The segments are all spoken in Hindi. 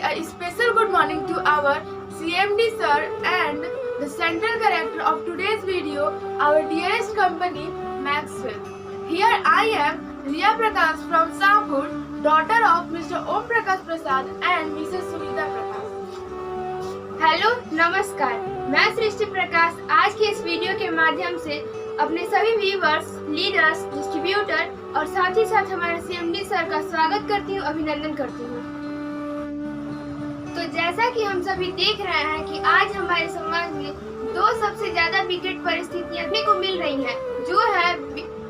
a special good morning to our CMD sir and the central character of today's video, our dearest company, Maxwell. Here I am, Riya Prakash from Sahpur, daughter of Mr. Om Prakash Prasad and Mrs. Sunita Prakash. Hello नमस्कार, मैं सृष्टि प्रकाश आज के इस वीडियो के माध्यम से अपने सभी व्यूअर्स, लीडर्स, डिस्ट्रीब्यूटर और साथ ही साथ हमारे सीएमडी सर का स्वागत करती हूँ, अभिनंदन करती हूँ। तो जैसा कि हम सभी देख रहे हैं कि आज हमारे समाज में दो सबसे ज्यादा विकट परिस्थितियां देखने को मिल रही हैं, जो है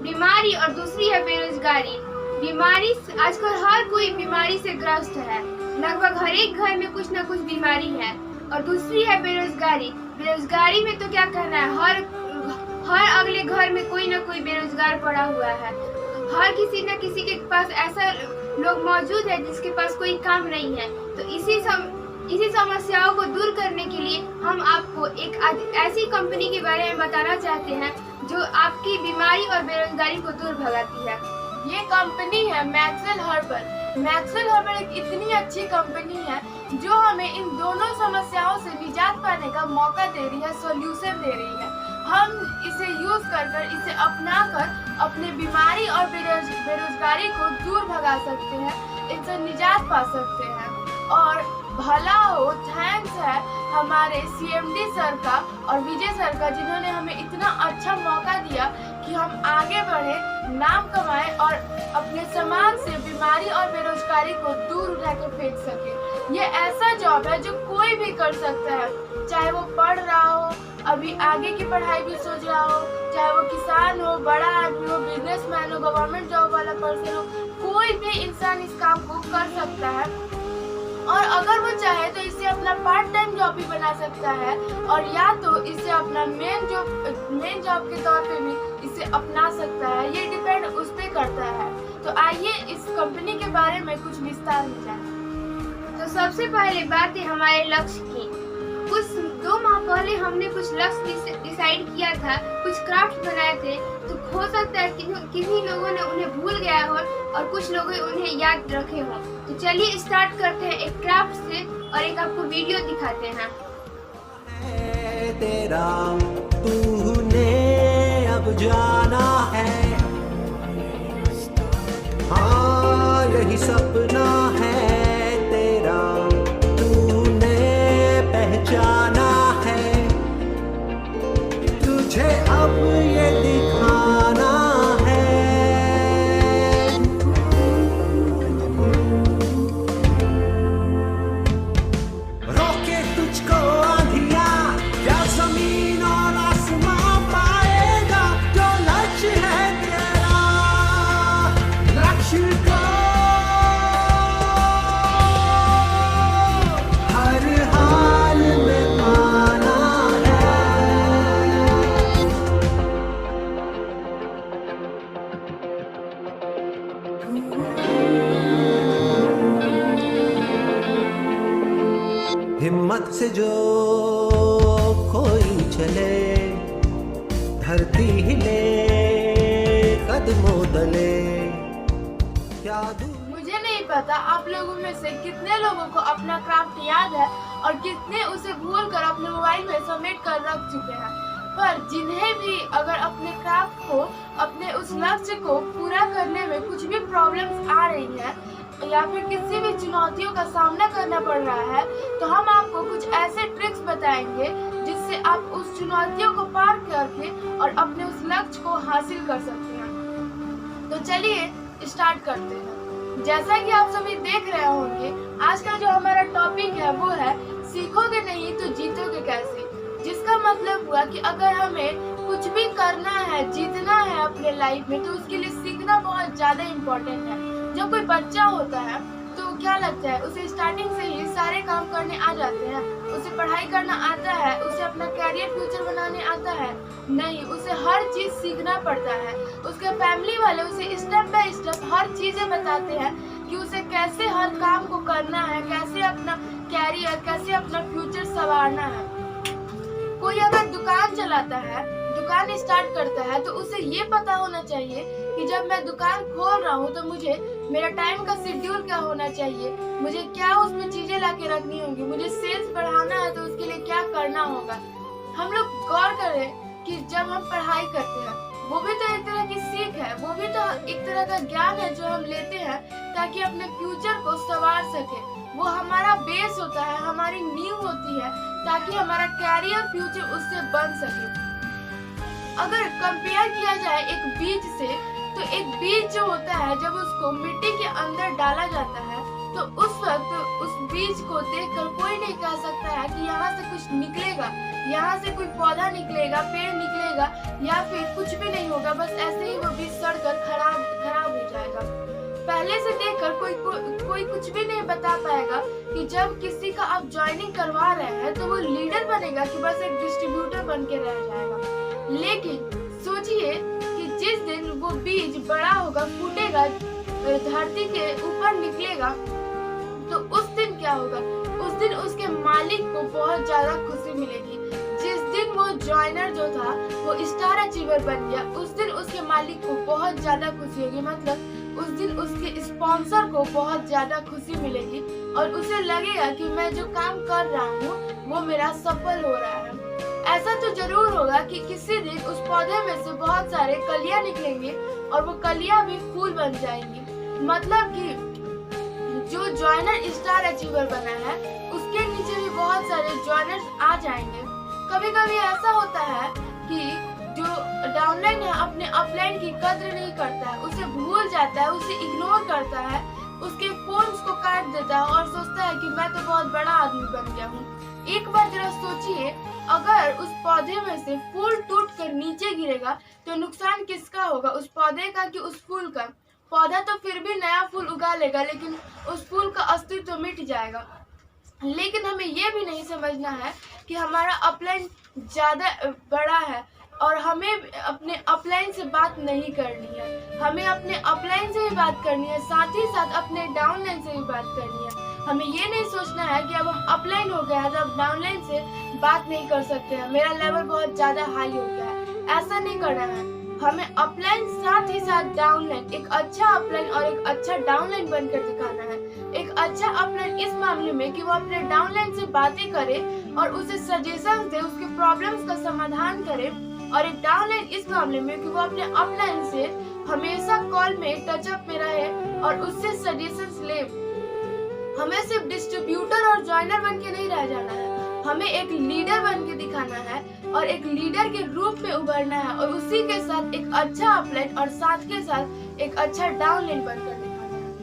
बीमारी और दूसरी है बेरोजगारी। बीमारी, आजकल हर कोई बीमारी से ग्रस्त है, लगभग हर एक घर में कुछ न कुछ बीमारी है। और दूसरी है बेरोजगारी। बेरोजगारी में तो क्या कहना है, हर अगले घर में कोई न कोई बेरोजगार पड़ा हुआ है। हर किसी न किसी के पास ऐसा लोग मौजूद है जिसके पास कोई काम नहीं है। तो इसी समस्याओं को दूर करने के लिए हम आपको एक ऐसी कंपनी के बारे में बताना चाहते हैं जो आपकी बीमारी और बेरोजगारी को दूर भगाती है। ये कंपनी है मैक्सवेल हर्बल। मैक्सवेल हर्बल एक इतनी अच्छी कंपनी है जो हमें इन दोनों समस्याओं से निजात पाने का मौका दे रही है, सॉल्यूशन दे रही है। हम इसे यूज कर इसे अपना कर अपने बीमारी और बेरोजगारी को दूर भगा सकते हैं, इनसे निजात पा सकते हैं। और भला हो, थैंक्स है हमारे सीएमडी सर का और विजय सर का, जिन्होंने हमें इतना अच्छा मौका दिया कि हम आगे बढ़े, नाम कमाएं और अपने समाज से बीमारी और बेरोजगारी को दूर उठा के फेंक सके। ये ऐसा जॉब है जो कोई भी कर सकता है, चाहे वो पढ़ रहा हो, अभी आगे की पढ़ाई भी सोच रहा हो, चाहे वो किसान हो, बड़ा आदमी हो, बिजनेसमैन हो, गवर्नमेंट जॉब वाला पर्सन हो, कोई भी इंसान इस काम को कर सकता है। और अगर वो चाहे तो इसे अपना पार्ट टाइम जॉब भी बना सकता है, और या तो इसे अपना मेन जॉब के तौर पे भी इसे अपना सकता है। ये डिपेंड उस पे करता है। तो आइए इस कंपनी के बारे में कुछ विस्तार में जानें। तो सबसे पहले बात है हमारे लक्ष्य की। कुछ 2 माह पहले हमने कुछ लक्ष्य डिसाइड किया था, कुछ क्राफ्ट बनाए थे। तो हो सकता है कि किसी लोगों ने उन्हें भूल गया हो और कुछ लोग उन्हें याद रखे हों। तो चलिए स्टार्ट करते हैं एक क्राफ्ट से और एक आपको वीडियो दिखाते हैं। तेरा तूने अब जाना है, हाँ यही सपना है तेरा, तूने पहचाना है, तुझे अब ये दिखाना है। रोके तुझको आंधिया या जमीन और आसमां पाएगा, जो लक्ष्य है तेरा, लक्ष्य को हर हाल में पाना है। हिम्मत से जो कोई चले, धरती हिले, कदमों तले, क्या मुझे नहीं पता आप लोगों में से कितने लोगों को अपना क्राफ्ट याद है और कितने उसे भूल कर अपने मोबाइल में समेट कर रख चुके हैं। पर जिन्हें भी अगर अपने क्राफ्ट को, अपने उस लक्ष्य को पूरा करने में कुछ भी प्रॉब्लम्स आ रही है या फिर किसी भी चुनौतियों का सामना करना पड़ रहा है, तो हम आपको कुछ ऐसे ट्रिक्स बताएंगे जिससे आप उस चुनौतियों को पार करके और अपने उस लक्ष्य को हासिल कर सकते हैं। तो चलिए स्टार्ट करते हैं। जैसा कि आप सभी देख रहे होंगे, आज का जो हमारा टॉपिक है वो है सीखोगे नहीं तो जीतोगे कैसे। जिसका मतलब हुआ कि अगर हमें कुछ भी करना है, जीतना है अपने लाइफ में, तो उसके लिए सीखना बहुत ज्यादा इम्पोर्टेंट है। जब कोई बच्चा होता है तो क्या लगता है, उसे स्टार्टिंग से ही सारे काम करने आ जाते हैं, उसे पढ़ाई करना आता है, उसे अपना कैरियर फ्यूचर बनाने आता है? नहीं, उसे हर चीज सीखना पड़ता है। उसके फैमिली वाले उसे स्टेप बाय स्टेप हर चीजें बताते हैं कि उसे कैसे हर काम को करना है, कैसे अपना कैरियर, कैसे अपना फ्यूचर संवारना है। कोई अगर दुकान चलाता है, दुकान स्टार्ट करता है, तो उसे ये पता होना चाहिए कि जब मैं दुकान खोल रहा हूँ तो मुझे मेरा टाइम का शेड्यूल क्या होना चाहिए, मुझे क्या उसमें चीजें लाके रखनी होंगी, मुझे सेल्स बढ़ाना है तो उसके लिए क्या करना होगा। हम लोग गौर करें कि जब हम पढ़ाई करते हैं वो भी तो एक तरह की सीख है, वो भी तो एक तरह का ज्ञान है जो हम लेते हैं ताकि अपने फ्यूचर को संवार सके। वो हमारा बेस होता है, हमारी नींव होती है ताकि हमारा कैरियर फ्यूचर उससे बन सके। अगर कंपेयर किया जाए एक बीज से, तो एक बीज जो होता है जब उसको मिट्टी के अंदर डाला जाता है तो उस वक्त उस बीज को देखकर कोई नहीं कह सकता है कि यहाँ से कुछ निकलेगा, यहाँ से कोई पौधा निकलेगा, पेड़ निकलेगा या फिर कुछ भी नहीं होगा, बस ऐसे ही वो बीज सड़कर खराब हो जाएगा। पहले से देखकर कोई कुछ भी नहीं बता पाएगा कि जब किसी का आप ज्वाइनिंग करवा रहे हैं तो वो लीडर बनेगा कि बस एक डिस्ट्रीब्यूटर बन के रह जाएगा। लेकिन सोचिए कि जिस दिन वो बीज बड़ा होगा, फूटेगा, धरती के ऊपर निकलेगा, तो उस दिन क्या होगा, उस दिन उसके मालिक को बहुत ज्यादा खुशी मिलेगी। जिस दिन वो ज्वाइनर जो था वो स्टार अचीवर बन गया, उस दिन उसके मालिक को बहुत ज्यादा खुशी होगी, मतलब उस दिन उसके स्पॉन्सर को बहुत ज्यादा खुशी मिलेगी और उसे लगेगा कि मैं जो काम कर रहा हूँ वो मेरा सफल हो रहा है। ऐसा तो जरूर होगा कि किसी दिन उस पौधे में से बहुत सारे कलियां निकलेंगे और वो कलियां भी फूल बन जाएंगी। मतलब कि जो ज्वाइनर स्टार अचीवर बना है उसके नीचे भी बहुत सारे ज्वाइनर्स आ जाएंगे। कभी कभी ऐसा होता है कि जो डाउनलाइन है अपने अपलाइन की कद्र नहीं करता है, उसे भूल जाता है, उसे इग्नोर करता है, उसके फोन्स को काट देता है और सोचता है कि मैं तो बहुत बड़ा आदमी बन गया हूँ। एक बार जरा सोचिए, अगर उस पौधे में से फूल टूट कर नीचे गिरेगा तो नुकसान किसका होगा, उस पौधे का कि उस फूल का। पौधा तो फिर भी नया फूल उगा लेगा लेकिन उस फूल का अस्तित्व मिट जाएगा। लेकिन हमें ये भी नहीं समझना है कि हमारा अपलाइन ज्यादा बड़ा है और हमें अपने अपलाइन से बात नहीं करनी है, हमें अपने अपलाइन से भी बात करनी है, साथ ही साथ अपने डाउनलाइन से भी बात करनी है। हमें ये नहीं सोचना है कि अब हम अपलाइन हो गया है तो अब डाउनलाइन से बात नहीं कर सकते हैं, मेरा लेवल बहुत ज्यादा हाई हो गया है। ऐसा नहीं करना है, हमें अपलाइन साथ ही साथ डाउनलाइन, एक अच्छा अपलाइन और एक अच्छा डाउनलाइन बनकर दिखाना है। एक अच्छा अपलाइन इस मामले में कि वो अपने डाउनलाइन से बातें करे और उसे सजेशंस दे, उसके प्रॉब्लम्स का समाधान करे, और एक डाउनलाइन इस मामले में कि वो अपने अपलाइन से हमेशा कॉल में टचअप में रहे और उससे सजेशंस ले। हमें सिर्फ डिस्ट्रीब्यूटर और ज्वाइनर बन के नहीं रह जाना है, हमें एक लीडर बन के दिखाना है और एक लीडर के रूप में उभरना है और उसी के साथ एक अच्छा अपलाइन और साथ के साथ एक अच्छा डाउनलाइन बनकर दिखाना है।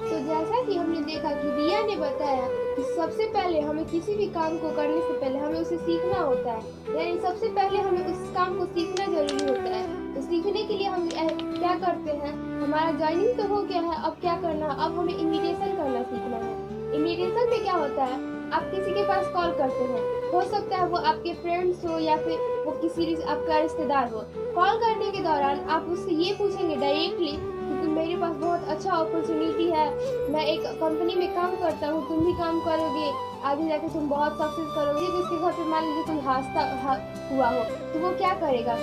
तो जैसा कि हमने देखा कि रिया ने बताया कि सबसे पहले हमें किसी भी काम को करने से पहले हमें उसे सीखना होता है, यानी सबसे पहले हमें उस काम को सीखना जरूरी होता है। तो सीखने के लिए हम क्या करते हैं, हमारा ज्वाइनिंग तो हो गया है, अब क्या करना है, अब हमें इन्विटेशन करना सीखना है। इन्विटेशन में क्या होता है, आप किसी के पास कॉल करते हैं, हो सकता है वो आपके फ्रेंड्स हो या फिर वो किसी आपका रिश्तेदार हो। कॉल करने के दौरान आप उससे ये पूछेंगे डायरेक्टली कि मेरे पास बहुत अच्छा अपॉर्चुनिटी है, मैं एक कंपनी में काम करता हूँ, तुम भी काम करोगे, आगे जाके तुम बहुत सक्सेस करोगे। जिसके घर पे मान लीजिए कोई हादसा हुआ हो तो वो क्या करेगा,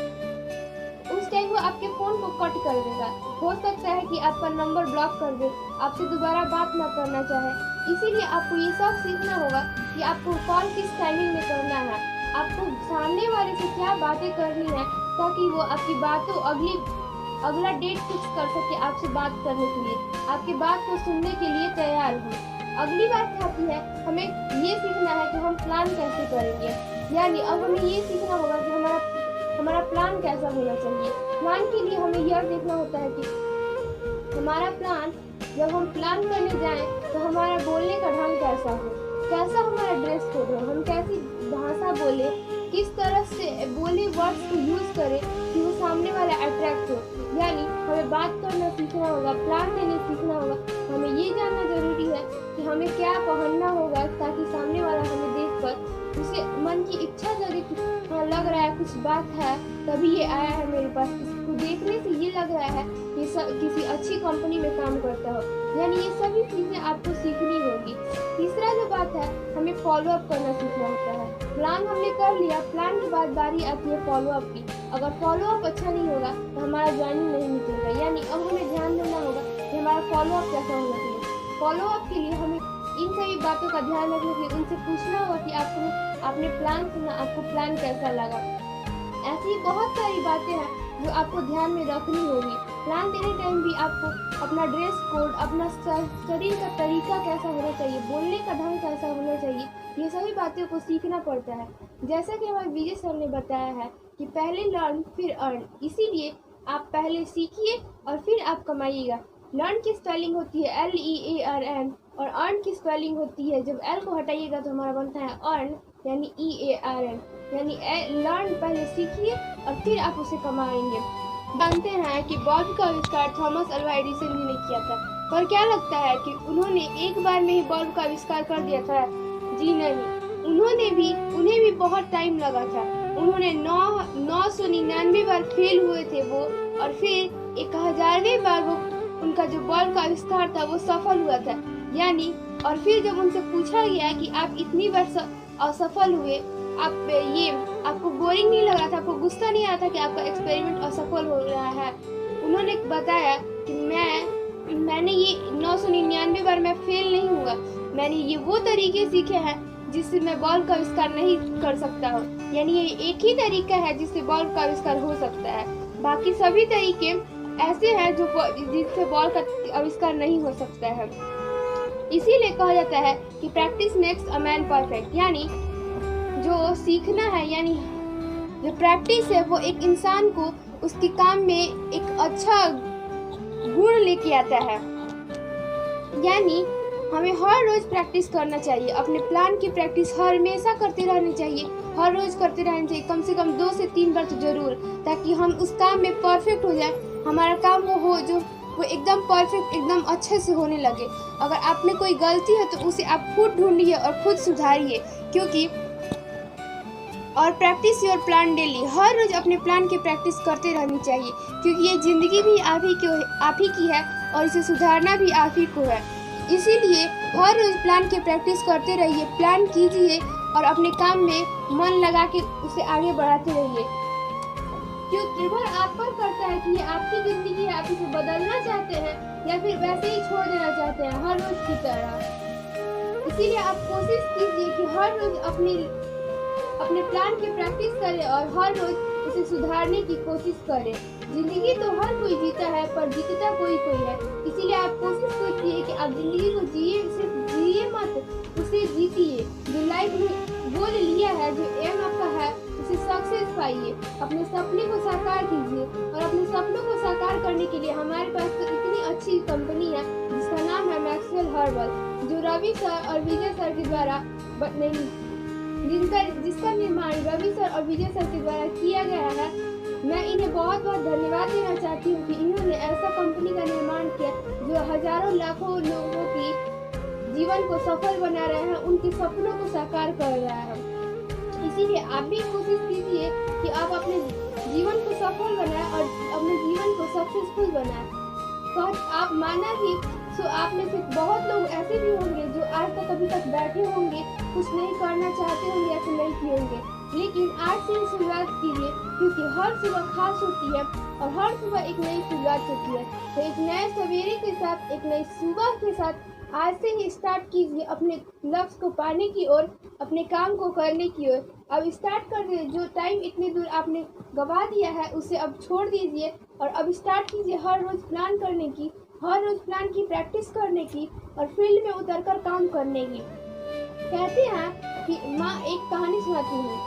उस टाइम वो आपके फोन को कट कर देगा। हो सकता है कि आपका नंबर ब्लॉक कर दे, आपसे दोबारा बात ना करना चाहे। इसीलिए आपको ये सब सीखना होगा कि आपको कॉल किस टाइमिंग में करना है, आपको सामने वाले से क्या बातें करनी है ताकि वो आपकी बातों अगला डेट फिक्स कर सके आपसे बात करने के लिए, आपकी बात को सुनने के लिए तैयार हो। अगली बात आती है, हमें ये सीखना है कि हम प्लान कैसे करेंगे, यानी अब हमें ये सीखना होगा कि हमारा प्लान कैसा होना चाहिए। प्लान के लिए हमें यह देखना होता है कि हमारा प्लान, जब हम प्लान करने जाएं तो हमारा बोलने का ढंग कैसा हो, कैसा हमारा ड्रेस कोड हो, हम कैसी भाषा बोले, किस तरह से बोले, वर्ड्स को यूज करें कि वो सामने वाला अट्रैक्ट हो। यानी हमें बात करना सीखना होगा, प्लान देने सीखना होगा। हमें ये जानना जरूरी है कि हमें क्या पहनना होगा ताकि सामने वाला हमें देखकर उसे मन की इच्छा लगे कि हाँ लग रहा है कुछ बात है तभी ये आया है मेरे पास, इसको देखने से ये लग रहा है कि किसी अच्छी कंपनी में काम करता हो। यानी ये सभी चीजें आपको सीखनी होगी। तीसरा जो बात है, हमें फॉलो अप करना सीखना होता है। प्लान हमने कर लिया, प्लान के बाद बारी आती है फॉलो अप की। अगर फॉलो अप अच्छा नहीं होगा तो हमारा ज्वाइनिंग नहीं निकलेगा। यानी अब हमें ध्यान देना होगा कि हमारा फॉलो अप कैसा होना चाहिए। फॉलो अप के लिए हमें इन सभी बातों का ध्यान रखना चाहिए। उनसे पूछना होगा कि आपने प्लान सुना, आपको प्लान कैसा लगा। ऐसी बहुत सारी बातें हैं जो आपको ध्यान में रखनी होगी। प्लान देने टाइम भी आपको अपना ड्रेस कोड, अपना शरीर का तरीका कैसा होना चाहिए, बोलने का ढंग कैसा होना चाहिए, ये सभी बातों को सीखना पड़ता है। जैसा कि हमारे विजय सर ने बताया है कि पहले लर्न फिर अर्न, इसीलिए आप पहले सीखिए और फिर आप कमाइएगा। लर्न की स्पेलिंग होती है LEARN और अर्न की स्पेलिंग होती है, जब L को हटाइएगा तो हमारा बनता है अर्न यानी EARN। यानी लर्न पहले सीखिए और फिर आप उसे कमाएंगे। जानते हैं कि बल्ब का आविष्कार थॉमस अल्वा एडिसन जी ने किया था, पर क्या लगता है कि उन्होंने एक बार में ही बल्ब का आविष्कार कर दिया था? जी नहीं, उन्हें भी बहुत टाइम लगा था। उन्होंने 999 बार फेल हुए थे वो, और फिर 1000वें बार वो उनका जो बल्ब का आविष्कार था वो सफल हुआ था। यानी और फिर जब उनसे पूछा गया कि आप इतनी बार असफल हुए, आपको बोरिंग नहीं लगा था, आपको गुस्सा नहीं आया था कि आपका एक्सपेरिमेंट असफल हो रहा है? उन्होंने बताया कि मैंने ये 999 बार मैं फेल नहीं हुआ, मैंने ये वो तरीके सीखे हैं जिससे मैं बल्ब का आविष्कार नहीं कर सकता हूँ। यानी ये एक ही तरीका है जिससे बल्ब का आविष्कार हो सकता है, बाकी सभी तरीके ऐसे हैं जिससे बल्ब का आविष्कार नहीं हो सकता है। इसीलिए कहा जाता है कि practice makes a man perfect. यानी जो सीखना है, यानी जो प्रैक्टिस है, वो एक इंसान को उसके काम में एक अच्छा गुण लेके आता है। यानी हमें हर रोज प्रैक्टिस करना चाहिए। अपने प्लान की प्रैक्टिस हमेशा करते रहनी चाहिए, हर रोज करते रहना चाहिए, कम से कम 2 से 3 बार तो जरूर, ताकि हम उस काम में परफेक्ट हो जाए। हमारा काम वो एकदम परफेक्ट, एकदम अच्छे से होने लगे। अगर आप में कोई गलती है तो उसे आप खुद ढूंढिए और खुद सुधारिए, क्योंकि और प्रैक्टिस योर प्लान डेली। हर रोज अपने प्लान की प्रैक्टिस करते रहनी चाहिए, क्योंकि ये जिंदगी भी आप ही की है और इसे सुधारना भी आप ही को है। इसीलिए हर रोज प्लान की प्रैक्टिस करते रहिए, प्लान कीजिए और अपने काम में मन लगा के उसे आगे बढ़ाते रहिए। जो निर्भर आप पर करता है कि ये आपकी जिंदगी है, आप इसे बदलना चाहते हैं या फिर वैसे ही छोड़ देना चाहते हैं हर रोज की तरह। इसीलिए आप कोशिश कीजिए कि हर रोज अपने प्लान की प्रैक्टिस करें और हर रोज उसे सुधारने की कोशिश करें। जिंदगी तो हर कोई जीता है, पर जीतता कोई है। इसीलिए आप कोशिश कीजिए कि आप जिंदगी को सिर्फ जिए मत, उसे जीतिए। जो लाइफ में गोल लिया है, जो एम आपका है, उसे सक्सेस पाइए। अपने सपने को साकार कीजिए, और अपने सपनों को साकार करने के लिए हमारे पास तो इतनी अच्छी कंपनी है जिसका नाम है मैक्सवेल हर्बल, जो रवि सर और विजय सर के द्वारा जिसका निर्माण रवि सर और विजय सर के द्वारा किया गया है। मैं इन्हें बहुत बहुत धन्यवाद देना चाहती हूँ कि इन्होंने ऐसा कंपनी का निर्माण किया जो हजारों लाखों लोगों की जीवन को सफल बना रहे हैं, उनके सपनों को साकार कर रहा है। इसीलिए आप भी कोशिश कीजिए कि आप अपने जीवन को सफल बनाएं और अपने जीवन को सक्सेसफुल बनाएं। तो आप माना भी तो आप में से बहुत लोग ऐसे भी होंगे जो आज तक अभी तक बैठे होंगे, कुछ नहीं करना चाहते होंगे या फिर नहीं किए होंगे, लेकिन आज से शुरुआत कीजिए, क्योंकि हर सुबह खास होती है और हर सुबह एक नई शुरुआत होती है। तो एक नए सवेरे के साथ, एक नई सुबह के साथ आज से ही स्टार्ट कीजिए अपने लक्ष्य को पाने की ओर, अपने काम को करने की ओर। अब स्टार्ट कर दीजिए। जो टाइम इतनी दूर आपने गवा दिया है उसे अब छोड़ दीजिए और अब स्टार्ट कीजिए हर रोज प्लान करने की, हर रोज प्लान की प्रैक्टिस करने की और फील्ड में उतरकर काम करने की। कहते हैं कि माँ एक कहानी सुनाती हूँ।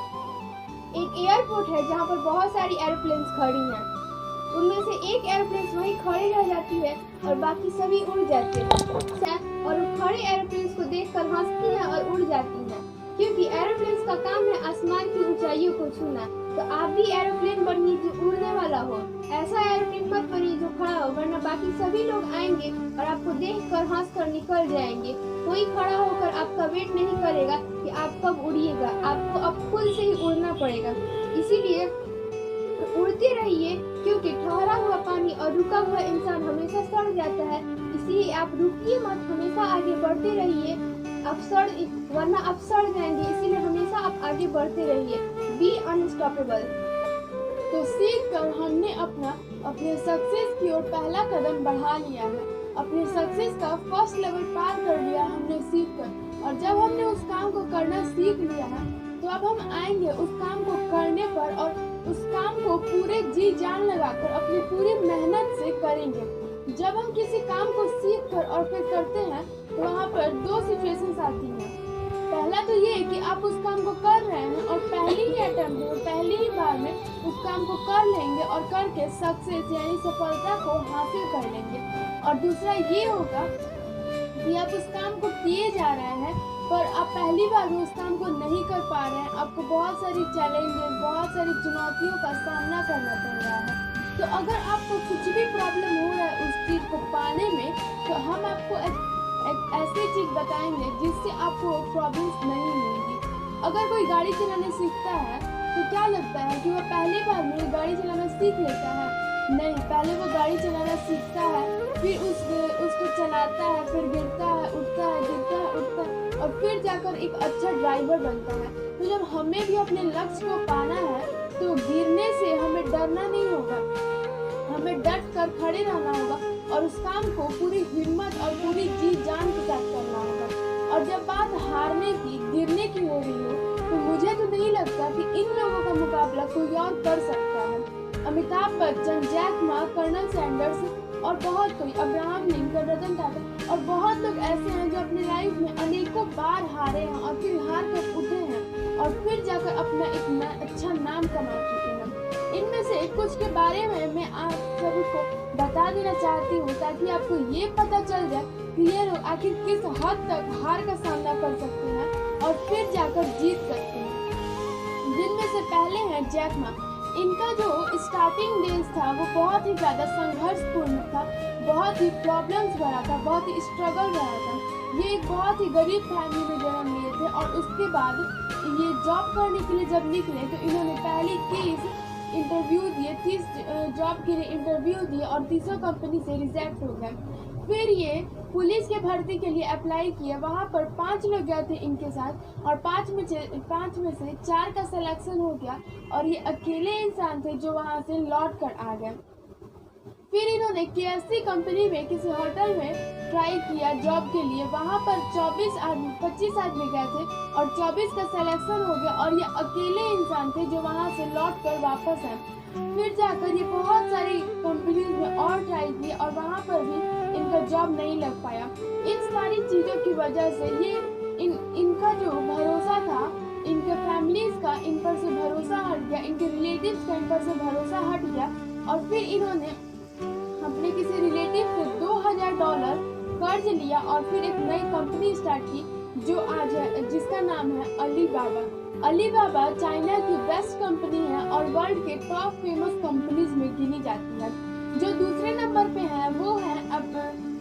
एक एयरपोर्ट है जहाँ पर बहुत सारी एरोप्लेन्स खड़ी हैं। उनमें से एक एरोप्लेन वहीं खड़ी रह जाती है और बाकी सभी उड़ जाते हैं, और खड़े एरोप्लेन्स को देखकर हंसती हैं और उड़ जाती हैं, क्योंकि एरोप्लेन्स का काम है आसमान की ऊंचाइयों को छूना। तो आप भी एरोप्लेन बनिए जो उड़ने वाला हो। ऐसा एरोप्लेन मत बनिए जो खड़ा हो, वरना बाकी सभी लोग आएंगे और आपको देखकर हंसकर निकल जाएंगे। कोई खड़ा होकर आपका वेट नहीं करेगा कि आप कब उड़िएगा, आपको अब खुद से ही उड़ना पड़ेगा। इसीलिए उड़ते रहिए, क्योंकि ठहरा हुआ पानी और रुका हुआ इंसान हमेशा सड़ जाता है। इसलिए आप रुकिए मत, हमेशा आगे बढ़ते रहिए, वरना आप सड़ जाएंगे। इसीलिए हमेशा आप आगे बढ़ते रहिए। Be unstoppable. तो सीख कर हमने अपने सक्सेस की ओर पहला कदम बढ़ा लिया है। अपने सक्सेस का फर्स्ट लेवल पार कर लिया हमने सीख कर। और जब हमने उस काम को करना सीख लिया है तो अब हम आएंगे उस काम को करने पर और उस काम को पूरे जी जान लगाकर अपनी पूरी मेहनत से करेंगे। जब हम किसी काम को सीख कर और फिर करते हैं तो वहाँ पर दो सिचुएशंस आती हैं। पहला तो ये कि आप उस काम को कर रहे हैं और पहली ही अटेम्प्ट में पहली ही बार में उस काम को कर लेंगे और करके सक्सेस यानी सफलता को हासिल कर लेंगे। और दूसरा ये होगा कि आप उस काम को किए जा रहे हैं पर आप पहली बार में उस काम को नहीं कर पा रहे हैं। आपको बहुत सारी चैलेंजेस, बहुत सारी चुनौतियों का सामना करना पड़ रहा है। तो अगर आपको कुछ भी प्रॉब्लम हो रहा है उस चीज़ को पाने में तो हम आपको एक ऐसी चीज़ बताएंगे जिससे आपको प्रॉब्लम्स नहीं होंगी। अगर कोई गाड़ी चलाना सीखता है तो क्या लगता है कि वह पहली बार में गाड़ी चलाना सीख लेता है? नहीं, पहले वो गाड़ी चलाना सीखता है, फिर उसको चलाता है, फिर गिरता है, उठता है, गिरता है, उठता है और फिर जाकर एक अच्छा ड्राइवर बनता है। तो जब हमें भी अपने लक्ष्य को पाना है तो गिरने से हमें डरना नहीं होगा, हमें डट कर खड़े रहना होगा और उस काम को पूरी हिम्मत और पूरी जी जान के साथ करना होगा। और जब बात हारने की, गिरने की हो रही हो तो मुझे तो नहीं लगता कि इन लोगों का मुकाबला कोई और कर सकता है। Amitabh Bachchan, Jack Ma, colonel Sanders और बहुत कोई, अब्राहम लिंकन, रतन टाटा और बहुत लोग ऐसे हैं जो अपनी लाइफ में अनेकों बार हारे हैं और फिर हार कर उठे हैं और फिर जाकर अपना एक अच्छा नाम कमा चुके हैं। इनमें से कुछ के बारे में मैं आप सभी को बता देना चाहती हूँ ताकि आपको ये पता चल जाए कि ये लोग आखिर किस हद तक हार का सामना कर सकते हैं और फिर जाकर जीत सकते हैं। जिनमें से पहले हैं जैक मा। इनका जो स्टार्टिंग डेज था वो बहुत ही ज़्यादा संघर्षपूर्ण था, बहुत ही प्रॉब्लम्स भरा था, बहुत ही स्ट्रगल रहा था। ये एक बहुत ही गरीब फैमिली में जन्म लिए थे और उसके बाद ये जॉब करने के लिए जब निकले तो इन्होंने पहली 30 इंटरव्यू दिए, 30 जॉब के लिए इंटरव्यू दिए और 30 कंपनी से रिजेक्ट हो गए। फिर ये पुलिस के भर्ती के लिए अप्लाई किया, वहाँ पर 5 लोग गए थे इनके साथ और 5 में से 4 का सिलेक्शन हो गया और ये अकेले इंसान थे जो वहाँ से लौट कर आ गए। फिर इन्होंने KFC कंपनी में किसी होटल में ट्राई किया जॉब के लिए, वहाँ पर 25 आदमी गए थे और 24 का सिलेक्शन हो गया और ये अकेले इंसान थे जो वहाँ से लौट कर वापस आए। फिर जाकर ये बहुत सारी कंपनीज में और ट्राई किए और वहाँ पर भी इनका जॉब नहीं लग पाया। इन सारी चीज़ों की वजह से ये इनका जो भरोसा था, इनके फैमिलीज का इन पर से भरोसा हट गया, इनके रिलेटिव्स का इन पर से भरोसा हट गया और फिर इन्होंने अपने किसी रिलेटिव से $2000 कर्ज लिया और फिर एक नई कंपनी स्टार्ट की जो आज है, जिसका नाम है अलीबाबा। अलीबाबा चाइना की बेस्ट कंपनी है और वर्ल्ड के टॉप फेमस कंपनीज में गिनी जाती है। जो दूसरे नंबर पे है वो है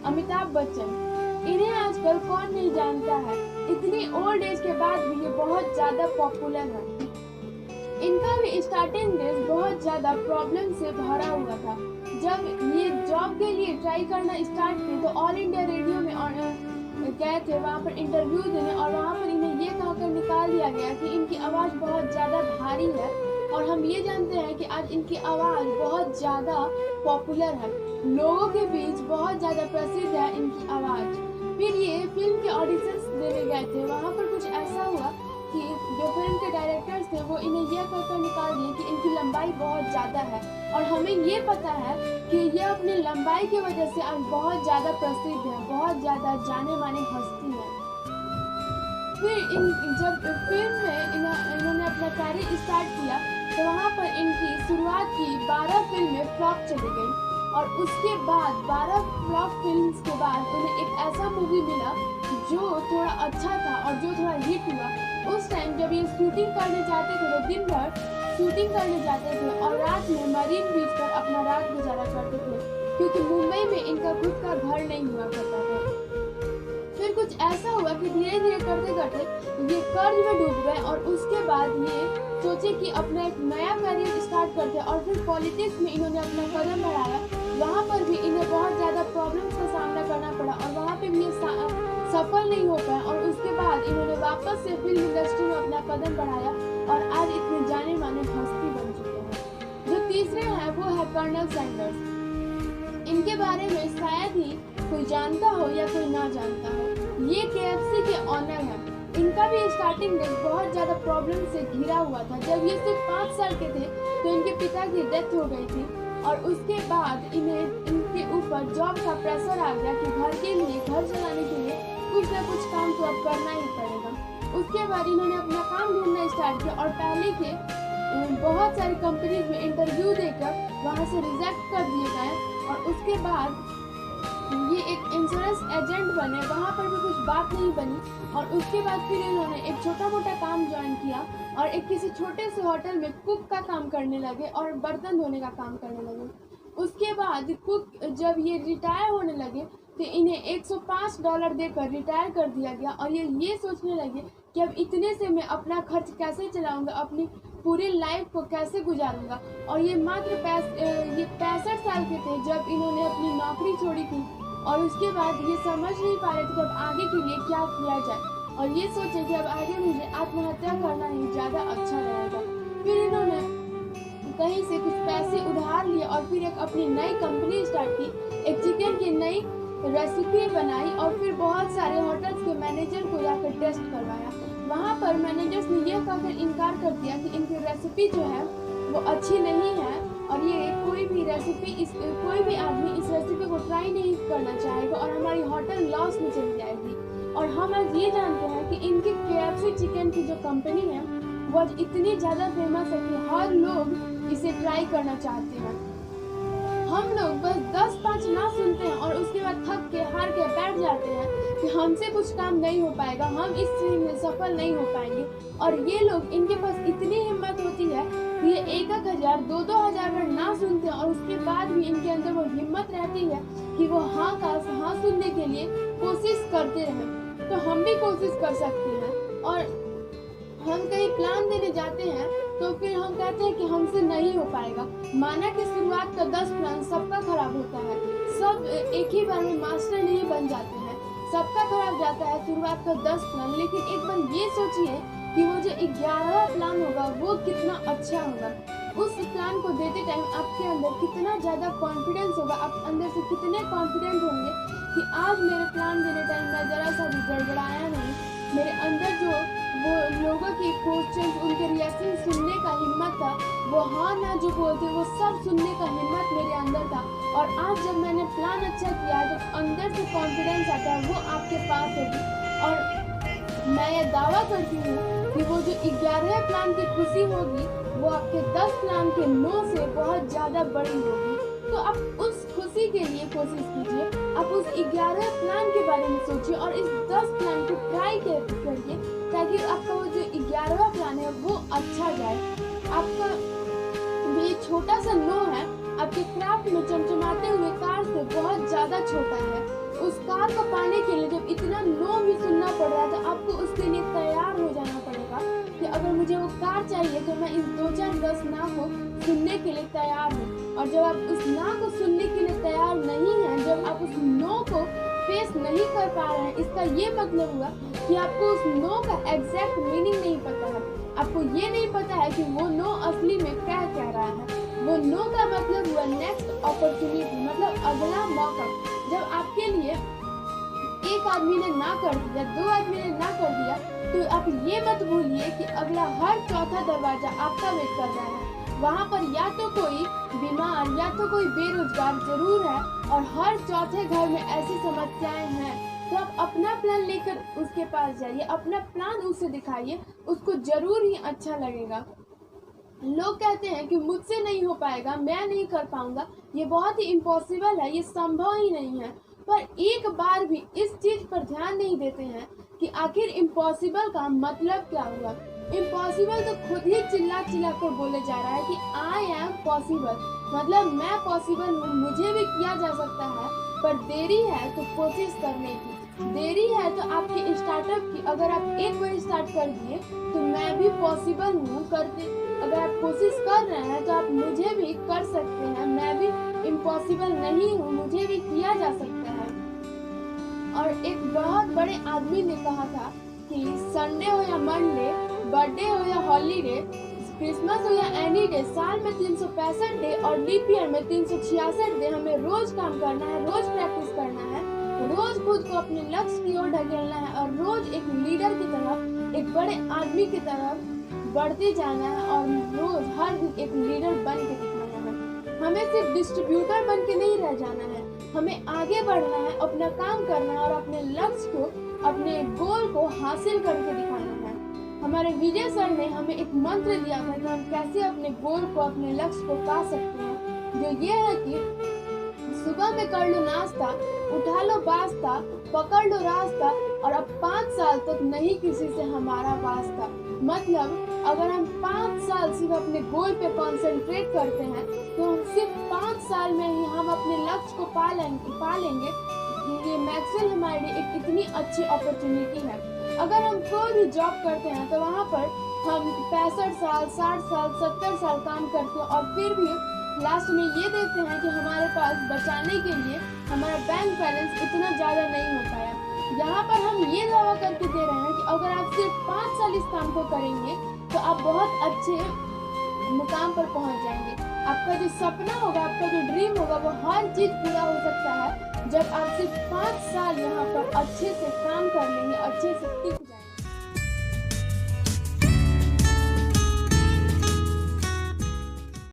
अमिताभ बच्चन। इन्हें आजकल कौन नहीं जानता है, इतनी ओल्ड एज के बाद भी ये बहुत ज़्यादा पॉपुलर है। इनका भी स्टार्टिंग डेज बहुत ज़्यादा प्रॉब्लम से भरा हुआ था। जब ये जॉब के लिए ट्राई करना स्टार्ट किए तो ऑल इंडिया रेडियो में गए थे वहाँ पर इंटरव्यू देने और वहाँ पर इन्हें ये कहकर निकाल दिया गया कि इनकी आवाज़ बहुत ज़्यादा भारी है और हम ये जानते हैं कि आज इनकी आवाज़ बहुत ज़्यादा पॉपुलर है, लोगों के बीच बहुत ज़्यादा प्रसिद्ध है इनकी आवाज़। फिर ये फिल्म के ऑडिशंस देने गए थे, वहाँ पर कुछ ऐसा हुआ कि जो फिल्म के डायरेक्टर्स थे वो इन्हें यह कहकर निकाल दिए कि इनकी लंबाई बहुत ज़्यादा है और हमें ये पता है कि ये अपनी लंबाई की वजह से आज बहुत ज़्यादा प्रसिद्ध है, बहुत ज़्यादा जाने माने हस्ती है। फिर जब फिल्म में इन्होंने अपना कैरियर स्टार्ट किया तो वहाँ पर इनकी शुरुआत की 12 फिल्में फ्लॉप चली गई और उसके बाद 12 फ्लॉप फिल्म्स के बाद उन्हें एक ऐसा मूवी मिला जो थोड़ा अच्छा था और जो थोड़ा हिट हुआ। उस टाइम जब ये शूटिंग करने जाते थे तो दिन भर शूटिंग करने जाते थे और रात में मरीन बीच पर अपना रात गुजारा करते थे क्योंकि मुंबई में इनका खुद का घर नहीं हुआ करता था। फिर कुछ ऐसा हुआ कि धीरे धीरे करते करते ये कर्ज में डूब गए और उसके बाद ये सोचे कि अपना एक नया करियर स्टार्ट करते और फिर पॉलिटिक्स में इन्होंने अपना कदम बढ़ाया। वहाँ पर भी इन्हें बहुत ज़्यादा प्रॉब्लम्स का सामना करना पड़ा और वहाँ पे भी ये सफल नहीं हो पाए और उसके बाद इन्होंने वापस से फिल्म इंडस्ट्री में अपना कदम बढ़ाया और आज इतने जाने माने हस्ती बन चुके हैं। जो तीसरे हैं वो है कर्नल सैंडर्स। इनके बारे में शायद ही कोई जानता हो या कोई ना जानता हो। ये KFC के ऑनर हैं। इनका भी स्टार्टिंग डेज बहुत ज़्यादा प्रॉब्लम से घिरा हुआ था। जब ये सिर्फ 5 साल के थे तो इनके पिता की डेथ हो गई थी और उसके बाद इनके ऊपर जॉब का प्रेशर आ गया कि घर चलाने के लिए कुछ ना कुछ काम तो अब करना ही पड़ेगा। उसके बाद इन्होंने अपना काम ढूंढना स्टार्ट किया और पहले के बहुत सारी कंपनीज में इंटरव्यू देकर वहाँ से रिजेक्ट कर दिए गए और उसके बाद ये एक इंश्योरेंस एजेंट बने, वहाँ पर भी कुछ बात नहीं बनी और उसके बाद फिर इन्होंने एक छोटा मोटा काम ज्वाइन किया और एक किसी छोटे से होटल में कुक का काम करने लगे और बर्तन धोने का काम करने लगे। उसके बाद कुक जब ये रिटायर होने लगे तो इन्हें $105 देकर रिटायर कर दिया गया और ये सोचने लगे कि अब इतने से मैं अपना खर्च कैसे चलाऊंगा, अपनी पूरी लाइफ को कैसे गुजारूंगा। और ये मात्र 65 साल के थे जब इन्होंने अपनी नौकरी छोड़ी थी और उसके बाद ये समझ नहीं पा रहे थे कि अब आगे के लिए क्या किया जाए और ये सोचे कि अब आगे मुझे आत्महत्या करना ही ज़्यादा अच्छा रहेगा। फिर इन्होंने कहीं से कुछ पैसे उधार लिए और फिर एक अपनी नई कंपनी स्टार्ट की, एक चिकन की नई रेसिपी बनाई और फिर बहुत सारे होटल्स के मैनेजर को जाकर टेस्ट करवाया। वहाँ पर मैनेजर्स ने यह कहकर इनकार कर दिया कि इनकी रेसिपी जो है वो अच्छी नहीं है और ये कोई भी आदमी इस रेसिपी को ट्राई नहीं करना चाहेगा और हमारी होटल लॉस में चली जाएगी। और हम आज ये जानते हैं कि इनकी KFC चिकन की जो कंपनी है वो आज इतनी ज़्यादा फेमस है कि हर लोग इसे ट्राई करना चाहते हैं। हम लोग बस 10-5 ना सुनते हैं और उसके बाद थक के हार के बैठ जाते हैं कि हमसे कुछ काम नहीं हो पाएगा, हम इस चीज में सफल नहीं हो पाएंगे। और ये लोग, इनके पास इतनी हिम्मत होती है कि ये 1,000, 2,000 बार ना सुनते हैं और उसके बाद भी इनके अंदर वो हिम्मत रहती है कि वो हाँ सुनने के लिए कोशिश करते रहें। तो हम भी कोशिश कर सकते हैं। और हम कहीं प्लान देने जाते हैं तो फिर हम कहते हैं कि हमसे नहीं हो पाएगा। माना कि शुरुआत का 10 प्लान सबका खराब होता है, सब एक ही बार में मास्टर नहीं बन जाते हैं, सबका खराब जाता है शुरुआत का 10 प्लान। लेकिन एक बार ये सोचिए कि वो जो 11वां प्लान होगा वो कितना अच्छा होगा। उस प्लान को देते टाइम आपके अंदर कितना ज़्यादा कॉन्फिडेंस होगा, आप अंदर से कितने कॉन्फिडेंट होंगे कि आज मेरे प्लान देने टाइम मैं ज़रा सा भी गड़बड़ाया नहीं। मेरे अंदर जो वो लोगों की क्वेश्चन, उनके रिएक्शन सुनने का हिम्मत था, वो हाँ ना जो बोलते वो सब सुनने का हिम्मत मेरे अंदर था। और आज जब मैंने प्लान अच्छा किया, जब अंदर से कॉन्फिडेंस आता है वो आपके पास होगी। और मैं ये दावा करती हूँ कि वो जो 11वें प्लान की खुशी होगी वो आपके 10 प्लान के नो से बहुत ज़्यादा बड़ी होगी। तो आप उस खुशी के लिए कोशिश कीजिए, आप उस 11वें प्लान के बारे में सोचिए और इस 10 प्लान को ट्राई करिए ताकि आपका वो जो 11वां प्लान है वो अच्छा जाए। आपका ये छोटा सा नो है आपके क्राफ्ट में चमचमाते हुए कार से बहुत ज़्यादा छोटा है। उस कार को पाने के लिए जब इतना नो भी सुनना पड़ रहा है तो आपको उसके लिए तैयार हो जाना पड़ेगा कि अगर मुझे वो कार चाहिए तो मैं इस 2-4-10 ना को सुनने के लिए तैयार हूँ। और जब आप उस ना को सुनने के लिए तैयार नहीं हैं, जब आप उस नो को फेस नहीं कर पा रहे हैं, इसका ये मतलब हुआ कि आपको उस नो का एग्जैक्ट मीनिंग नहीं पता है। आपको ये नहीं पता है कि वो नो असली में क्या कह रहा है। वो नो का मतलब हुआ नेक्स्ट अपॉर्चुनिटी, मतलब अगला मौका। जब आपके लिए एक आदमी ने ना कर दिया, 2 आदमी ने ना कर दिया, तो आप ये मत भूलिए कि अगला हर चौथा दरवाजा आपका वेट कर रहा है। वहाँ पर या तो कोई बीमार या तो कोई बेरोजगार जरूर है और हर चौथे घर में ऐसी समस्याएं हैं। तो आप अपना प्लान लेकर उसके पास जाइए, अपना प्लान उसे दिखाइए, उसको जरूर ही अच्छा लगेगा। लोग कहते हैं कि मुझसे नहीं हो पाएगा, मैं नहीं कर पाऊंगा, ये बहुत ही इम्पॉसिबल है, ये संभव ही नहीं है। पर एक बार भी इस चीज पर ध्यान नहीं देते हैं कि आखिर इम्पॉसिबल का मतलब क्या हुआ। इम्पॉसिबल तो खुद ही चिल्ला कर बोले जा रहा है कि आई एम पॉसिबल, मतलब मैं पॉसिबल हूँ, मुझे भी किया जा सकता है। पर देरी है तो कोशिश करने की, देरी है तो आपके स्टार्टअप की। अगर आप एक बार स्टार्ट कर दिए तो मैं भी पॉसिबल हूँ करते, अगर आप कोशिश कर रहे हैं तो आप मुझे भी कर सकते हैं, मैं भी इम्पॉसिबल नहीं हूँ, मुझे भी किया जा सकता है। और एक बहुत बड़े आदमी ने कहा था कि संडे हो या मंडे, बर्थडे हो या हॉलीडे, क्रिसमस हो या एनी डे, साल में 365 डे और लीप ईयर में 366 डे हमें रोज काम करना है, रोज प्रैक्टिस करना है, रोज खुद को अपने लक्ष्य की ओर ढकेलना है और रोज एक लीडर की तरह, एक बड़े आदमी की तरह बढ़ते जाना है और रोज हर दिन एक लीडर बन के दिखाना है। हमें सिर्फ डिस्ट्रीब्यूटर बन के नहीं रह जाना है, हमें आगे बढ़ना है, अपना काम करना है और अपने लक्ष्य को, अपने गोल को हासिल करके दिखाना है। हमारे विजय सर ने हमें एक मंत्र दिया था कि हम कैसे अपने गोल को, अपने लक्ष्य को पा सकते हैं, जो ये है कि सुबह में कर लो नाश्ता, उठा लो बास्ता, पकड़ लो रास्ता और अब 5 साल तक नहीं किसी से हमारा वास्ता। मतलब अगर हम 5 साल सिर्फ अपने गोल पे कंसंट्रेट करते हैं तो हम सिर्फ 5 साल में ही हम अपने लक्ष्य को पा लेंगे। ये मैक्सवेल हमारे लिए एक इतनी अच्छी अपॉर्चुनिटी है। अगर हम कोई भी जॉब करते हैं तो वहाँ पर हम 65 साल, 60 साल, 70 साल काम करते हैं और फिर भी लास्ट में ये देखते हैं कि हमारे पास बचाने के लिए हमारा बैंक बैलेंस इतना ज़्यादा नहीं हो पाया। यहाँ पर हम ये दावा करके दे रहे हैं कि अगर आप सिर्फ 5 साल इस काम को करेंगे तो आप बहुत अच्छे मुकाम पर पहुँच जाएंगे। आपका जो सपना होगा, आपका जो ड्रीम होगा, वो हर चीज़ पूरा हो सकता है जब आप सिर्फ 5 साल यहाँ पर अच्छे से काम कर लेंगे, अच्छे से टिक